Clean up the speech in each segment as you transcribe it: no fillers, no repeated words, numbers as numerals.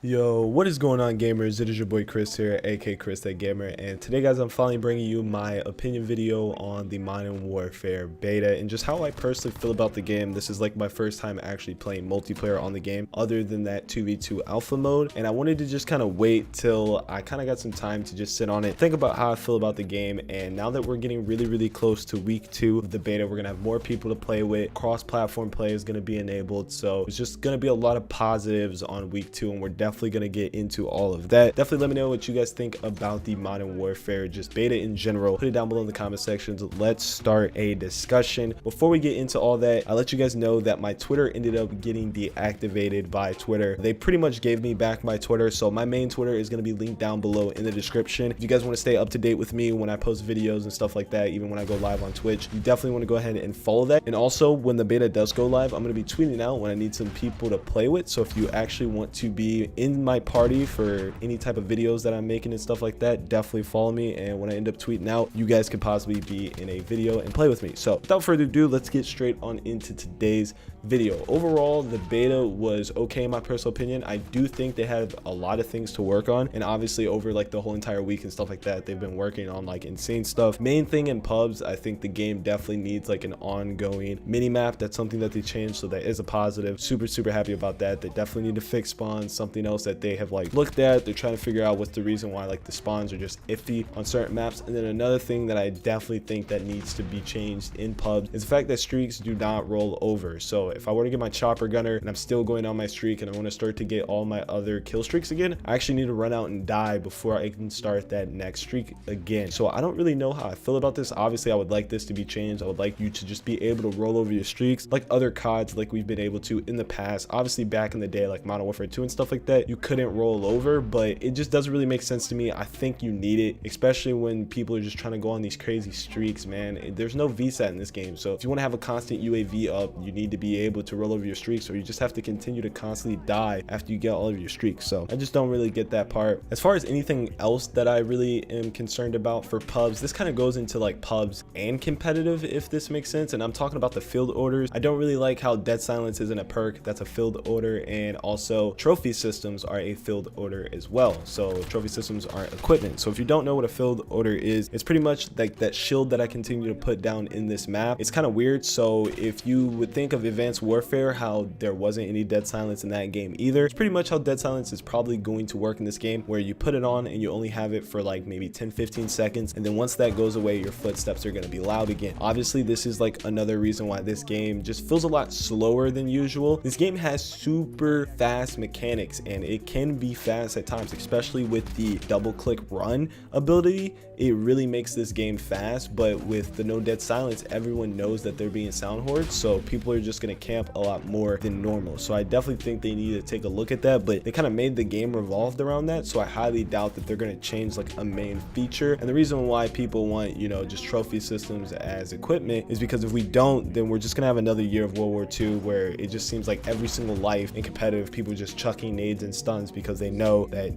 Yo, what is going on, gamers? It is your boy Chris here, aka ChrisThatGamer, and today, guys, I'm finally bringing you my opinion video on the Modern Warfare beta and just how I personally feel about the game. This is like my first time actually playing multiplayer on the game other than that 2v2 alpha mode, and I wanted to just kind of wait till I kind of got some time to just sit on it, think about how I feel about the game. And now that we're getting really close to week 2 of the beta, we're gonna have more people to play with. Cross-platform play is gonna be enabled, so it's just gonna be a lot of positives on week 2, and we're definitely going to get into all of that. Definitely let me know what you guys think about the Modern Warfare just beta in general. Put it down below in the comment sections. Let's start a discussion. Before we get into all that, I'll let you guys know that my Twitter ended up getting deactivated by Twitter. They pretty much gave me back my Twitter, so my main Twitter is going to be linked down below in the description. If you guys want to stay up to date with me when I post videos and stuff like that, even when I go live on Twitch, you definitely want to go ahead and follow that. And also, when the beta does go live, I'm going to be tweeting out when I need some people to play with. So if you actually want to be in my party for any type of videos that I'm making and stuff like that, definitely follow me, and when I end up tweeting out, you guys could possibly be in a video and play with me. So without further ado, let's get straight on into today's video. Overall, the beta was okay in my personal opinion. I do think they have a lot of things to work on, and obviously over like the whole entire week and stuff like that, they've been working on like insane stuff. Main thing in pubs, I think the game definitely needs like an ongoing mini map. That's something that they changed, so that is a positive. Super happy about that. They definitely need to fix spawns. Something else that they have like looked at, they're trying to figure out what's the reason why like the spawns are just iffy on certain maps. And then another thing that I definitely think that needs to be changed in pubs is the fact that streaks do not roll over. So if I were to get my chopper gunner and I'm still going on my streak and I want to start to get all my other kill streaks again, I actually need to run out and die before I can start that next streak again. So I don't really know how I feel about this. Obviously, I would like this to be changed. I would like you to just be able to roll over your streaks like other CODs, like we've been able to in the past. Obviously back in the day, like Modern Warfare 2 and stuff like that, you couldn't roll over, but it just doesn't really make sense to me. I think you need it, especially when people are just trying to go on these crazy streaks, man. There's no VSAT in this game, so if you want to have a constant UAV up, you need to be able to roll over your streaks, or you just have to continue to constantly die after you get all of your streaks. So I just don't really get that part. As far as anything else that I really am concerned about for pubs, this kind of goes into like pubs and competitive, if this makes sense, and I'm talking about the field orders. I don't really like how dead silence isn't a perk. That's a field order, and also trophy systems are a field order as well. So trophy systems aren't equipment. So if you don't know what a field order is, it's pretty much like that shield that I continue to put down in this map. It's kind of weird. So if you would think of Advanced Warfare, how there wasn't any dead silence in that game either, it's pretty much how dead silence is probably going to work in this game, where you put it on and you only have it for like maybe 10-15 seconds, and then once that goes away, your footsteps are going to be loud again. Obviously, this is like another reason why this game just feels a lot slower than usual. This game has super fast mechanics, and it can be fast at times, especially with the double click run ability. It really makes this game fast, but with the no dead silence, everyone knows that they're being sound hordes, so people are just going to camp a lot more than normal. So I definitely think they need to take a look at that, but they kind of made the game revolved around that, so I highly doubt that they're going to change like a main feature. And the reason why people want, you know, just trophy systems as equipment is because if we don't, then we're just going to have another year of World War II where it just seems like every single life in competitive, people just chucking nades and stuns because they know that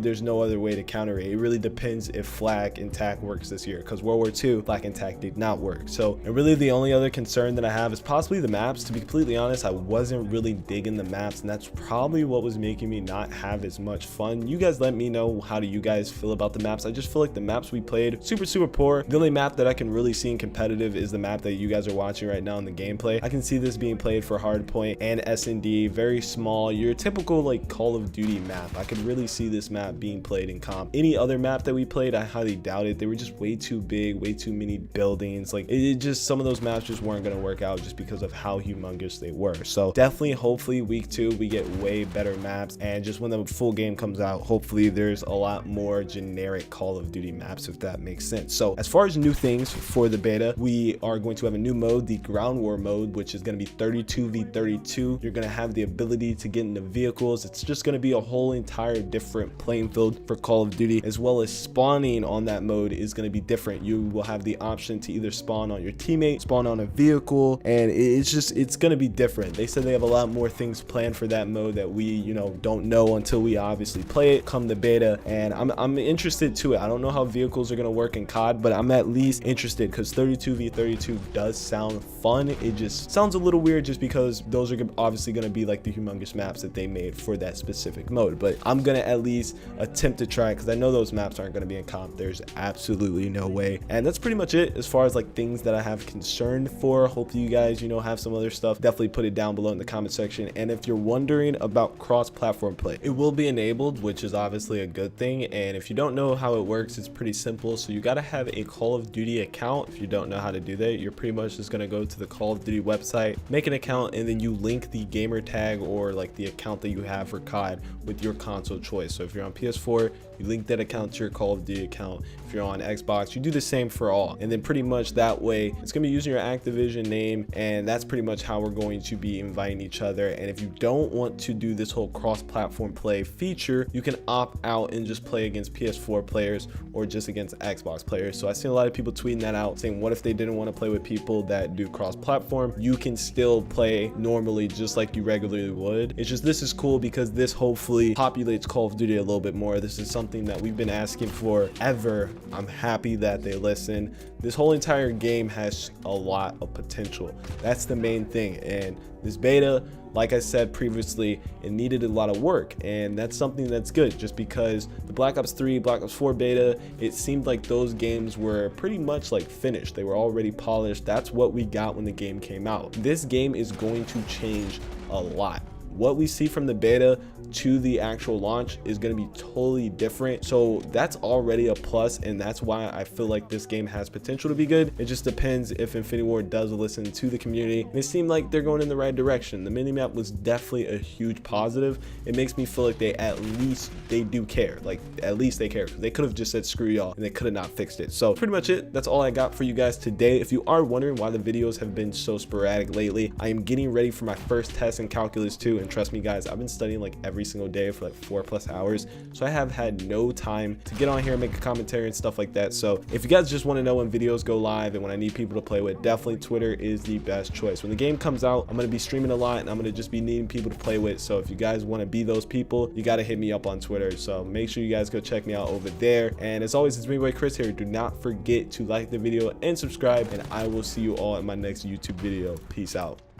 there's no other way to counter it. It really depends if flak and tac works this year, because World War II, flak and tac did not work. So, and really the only other concern that I have is possibly the maps. To be completely honest, I wasn't really digging the maps, and that's probably what was making me not have as much fun. You guys let me know, how do you guys feel about the maps? I just feel like the maps we played, super poor. The only map that I can really see in competitive is the map that you guys are watching right now in the gameplay. I can see this being played for hardpoint and S&D, very small, your typical like Call of Duty map. I could really see this map being played in comp. Any other map that we played, I highly doubt it. They were just way too big, way too many buildings. Like it just, some of those maps just weren't going to work out just because of how humongous they were. So definitely, hopefully week 2 we get way better maps, and just when the full game comes out, hopefully there's a lot more generic Call of Duty maps, if that makes sense. So as far as new things for the beta, we are going to have a new mode, the ground war mode, which is going to be 32v32. You're going to have the ability to get into vehicles. It's just going to be a whole entire different playing field for Call of Duty, as well as spawning on that mode is going to be different. You will have the option to either spawn on your teammate, spawn on a vehicle, and it's it's gonna be different. They said they have a lot more things planned for that mode that we, don't know until we obviously play it come the beta, and I'm interested to it. I don't know how vehicles are gonna work in COD, but I'm at least interested because 32v32 does sound fun. It just sounds a little weird just because those are obviously gonna be like the humongous maps that they made for that specific mode, but I'm gonna at least attempt to try it because I know those maps aren't gonna be in comp. There's absolutely no way. And that's pretty much it as far as like things that I have concern for. Hopefully you guys have some other stuff. Definitely put it down below in the comment section. And if you're wondering about cross-platform play, it will be enabled, which is obviously a good thing. And if you don't know how it works, it's pretty simple. So you got to have a Call of Duty account. If you don't know how to do that, you're pretty much just going to go to the Call of Duty website, make an account, and then you link the gamer tag or like the account that you have for COD with your console choice. So if you're on PS4, you link that account to your Call of Duty account. If you're on Xbox, you do the same for all, and then pretty much that way it's gonna be using your Activision name, and that's pretty much how we're going to be inviting each other. And if you don't want to do this whole cross-platform play feature, you can opt out and just play against PS4 players or just against Xbox players. So I seen a lot of people tweeting that out, saying what if they didn't want to play with people that do cross-platform? You can still play normally just like you regularly would. It's just, this is cool because this hopefully populates Call of Duty a little bit more. This is something that we've been asking for ever. I'm happy that they listen. This whole entire game has a lot of potential. That's the main thing. And this beta, like I said previously, it needed a lot of work, and that's something that's good, just because the Black Ops 3, Black Ops 4 beta, it seemed like those games were pretty much like finished. They were already polished. That's what we got when the game came out. This game is going to change a lot. What we see from the beta to the actual launch is going to be totally different. So that's already a plus, and that's why I feel like this game has potential to be good. It just depends if Infinity Ward does listen to the community. And it seemed like they're going in the right direction. The minimap was definitely a huge positive. It makes me feel like they do care. Like, at least they care. They could have just said screw y'all and they could have not fixed it. So pretty much it. That's all I got for you guys today. If you are wondering why the videos have been so sporadic lately, I am getting ready for my first test in Calculus 2. And trust me guys, I've been studying like every single day for like 4+ hours, so I have had no time to get on here and make a commentary and stuff like that. So if you guys just want to know when videos go live and when I need people to play with, definitely Twitter is the best choice. When the game comes out, I'm going to be streaming a lot and I'm going to just be needing people to play with. So if you guys want to be those people, you got to hit me up on Twitter. So make sure you guys go check me out over there. And as always, it's me, boy Chris here. Do not forget to like the video and subscribe, and I will see you all in my next YouTube video. Peace out.